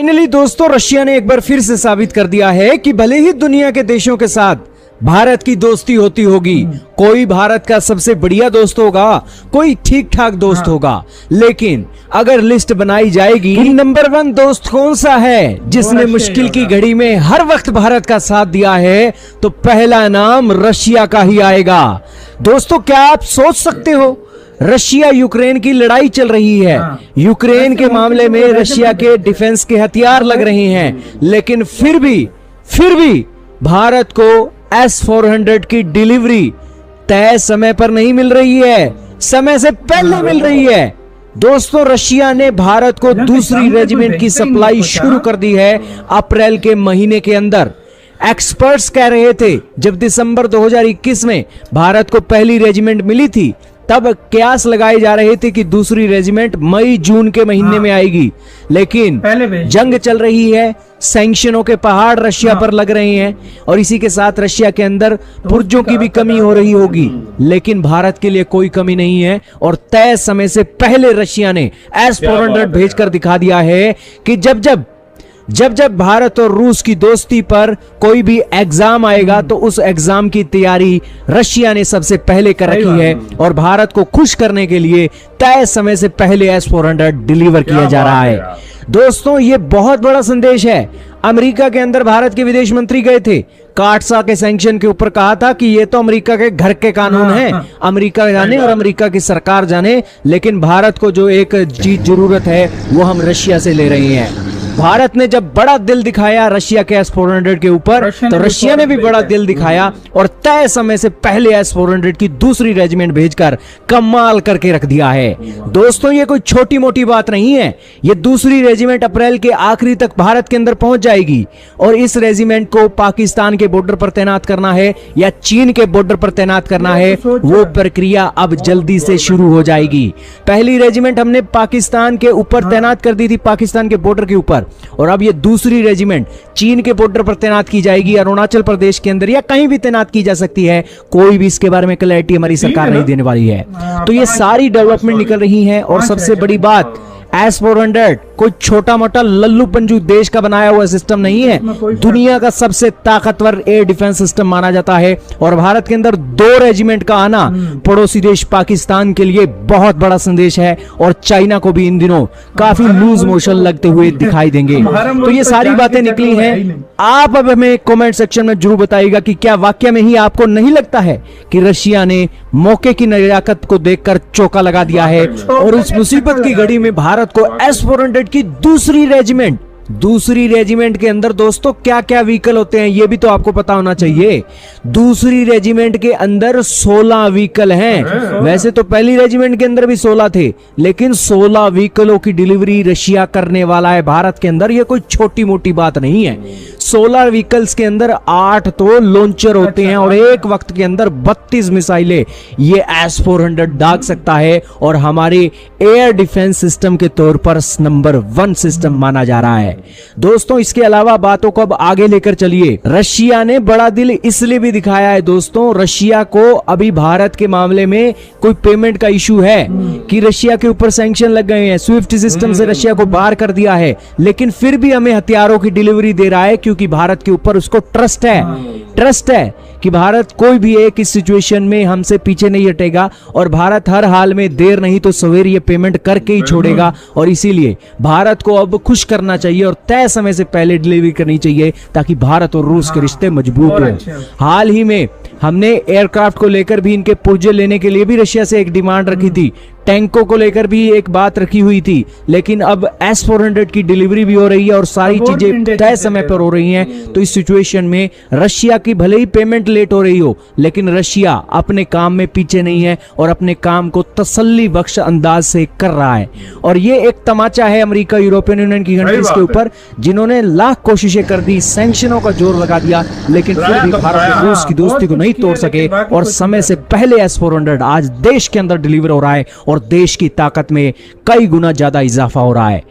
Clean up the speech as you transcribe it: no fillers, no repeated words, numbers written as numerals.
Finally दोस्तों Russia ने एक बार फिर से साबित कर दिया है कि भले ही दुनिया के देशों के साथ भारत की दोस्ती होती होगी, कोई भारत का सबसे बढ़िया दोस्त होगा, कोई ठीक ठाक दोस्त होगा, लेकिन अगर लिस्ट बनाई जाएगी कि नंबर 1 दोस्त कौन सा है जिसने मुश्किल की घड़ी में हर वक्त भारत का साथ दिया है, तो पहला नाम रशिया का ही आएगा। दोस्तों, क्या आप सोच सकते हो, रशिया यूक्रेन की लड़ाई चल रही है, यूक्रेन के मामले में रशिया के डिफेंस के हथियार लग रहे हैं, लेकिन फिर भी भारत को S-400 की डिलीवरी तय समय पर नहीं मिल रही है, समय से पहले मिल रही है। दोस्तों, रशिया ने भारत को दूसरी रेजिमेंट की सप्लाई शुरू कर दी है अप्रैल के महीने के अंदर। एक्सपर्ट्स कह रहे थे जब दिसंबर 2021 में भारत को पहली रेजिमेंट मिली थी, तब कयास लगाए जा रहे थे कि दूसरी रेजिमेंट मई जून के महीने में आएगी, लेकिन जंग चल रही है, सैंक्शनों के पहाड़ रशिया पर लग रहे हैं और इसी के साथ रशिया के अंदर पुर्जों की भी कमी हो रही होगी, लेकिन भारत के लिए कोई कमी नहीं है और तय समय से पहले रशिया ने S-400 भेजकर दिखा दिया है कि जब भारत और रूस की दोस्ती पर कोई भी एग्जाम आएगा तो उस एग्जाम की तैयारी रशिया ने सबसे पहले कर रखी है और भारत को खुश करने के लिए तय समय से पहले S-400 डिलीवर किया जा रहा है। दोस्तों, ये बहुत बड़ा संदेश है। अमेरिका के अंदर भारत के विदेश मंत्री गए थे, काटसा के सैंक्शन के ऊपर कहा था कि ये तो अमेरिका के घर के कानून हैं, अमेरिका जाने और अमेरिका की सरकार जाने, लेकिन भारत को जो एक चीज जरूरत है वो हम रशिया से ले रहे हैं। भारत ने जब बड़ा दिल दिखाया रशिया के S-400 के ऊपर, तो रशिया ने भी बड़ा दिल दिखाया और तय समय से पहले S-400 की दूसरी रेजिमेंट भेजकर कमाल करके रख दिया है। दोस्तों, ये कोई छोटी मोटी बात नहीं है, ये दूसरी रेजिमेंट अप्रैल के आखिरी तक भारत के अंदर पहुंच जाएगी और इस रेजिमेंट को पाकिस्तान के बॉर्डर पर तैनात करना है या चीन के बॉर्डर पर तैनात करना है, वो प्रक्रिया अब जल्दी से शुरू हो जाएगी। पहली रेजिमेंट हमने पाकिस्तान के ऊपर तैनात कर दी थी, पाकिस्तान के बॉर्डर के ऊपर, और अब ये दूसरी रेजिमेंट चीन के बॉर्डर पर तैनात की जाएगी, अरुणाचल प्रदेश के अंदर या कहीं भी तैनात की जा सकती है। कोई भी इसके बारे में क्लैरिटी हमारी सरकार नहीं देने वाली है। तो ये सारी डेवलपमेंट निकल रही है और सबसे बड़ी बात, S-400 कोई छोटा मोटा लल्लू पंजू देश का बनाया हुआ सिस्टम नहीं है, दुनिया का सबसे ताकतवर एयर डिफेंस सिस्टम माना जाता है और भारत के अंदर 2 रेजिमेंट का आना पड़ोसी देश पाकिस्तान के लिए बहुत बड़ा संदेश है और चाइना को भी इन दिनों काफी लूज मोशन लगते हुए दिखाई देंगे। तो ये सारी बातें निकली हैं। आप अब हमें कमेंट सेक्शन में जरूर बताइएगा कि क्या वाकई में ही आपको नहीं लगता है कि रशिया ने मौके की नजाकत को देखकर चौका लगा दिया है और इस मुसीबत की घड़ी में भारत को S-400 की दूसरी रेजिमेंट के अंदर दोस्तों क्या क्या व्हीकल होते हैं ये भी तो आपको पता होना चाहिए। दूसरी रेजिमेंट के अंदर 16 व्हीकल हैं। वैसे तो पहली रेजिमेंट के अंदर भी 16 थे, लेकिन 16 व्हीकलों की डिलीवरी रशिया करने वाला है भारत के अंदर। ये कोई छोटी मोटी बात नहीं है। 16 व्हीकल्स के अंदर 8 तो लॉन्चर होते हैं और एक वक्त के अंदर 32 मिसाइलें ये S-400 दाग सकता है और हमारे एयर डिफेंस सिस्टम के तौर पर नंबर 1 सिस्टम माना जा रहा है। दोस्तों, इसके अलावा बातों को अब आगे लेकर चलिए। रशिया ने बड़ा दिल इसलिए भी दिखाया है दोस्तों, रशिया को अभी भारत के मामले में कोई पेमेंट का इशू है कि रशिया के ऊपर सैंक्शन लग गए हैं, स्विफ्ट सिस्टम से रशिया को बाहर कर दिया है, लेकिन फिर भी हमें हथियारों की डिलीवरी दे रहा है क्योंकि भारत के ऊपर उसको ट्रस्ट है कि भारत कोई भी एक इस सिचुएशन में हमसे पीछे नहीं हटेगा और भारत हर हाल में देर नहीं तो सवेर ये पेमेंट करके ही छोड़ेगा और इसीलिए भारत को अब खुश करना चाहिए और तय समय से पहले डिलीवरी करनी चाहिए ताकि भारत और रूस के रिश्ते मजबूत हो। हाल ही में हमने एयरक्राफ्ट को लेकर भी, इनके पुर्जे लेने के लिए भी रशिया से एक डिमांड रखी थी, टैंकों को लेकर भी एक बात रखी हुई थी, लेकिन अब S-400 की डिलीवरी भी हो रही है और सारी चीजें तय समय पर हो रही हैं। तो इस सिचुएशन में रशिया की भले ही पेमेंट लेट हो रही हो, लेकिन रशिया अपने काम में पीछे नहीं है और अपने काम को तसल्ली बख्श अंदाज से कर रहा है। और ये एक तमाचा है अमेरिका, यूरोपियन यूनियन की कंट्रीज के ऊपर, जिन्होंने लाख कोशिशें कर दी, सैंक्शनों का जोर लगा दिया, लेकिन फिर भी भारत और रूस की दोस्ती को नहीं तोड़ सके और समय से पहले S-400 आज देश के अंदर डिलीवर हो रहा है और देश की ताकत में कई गुना ज्यादा इजाफा हो रहा है।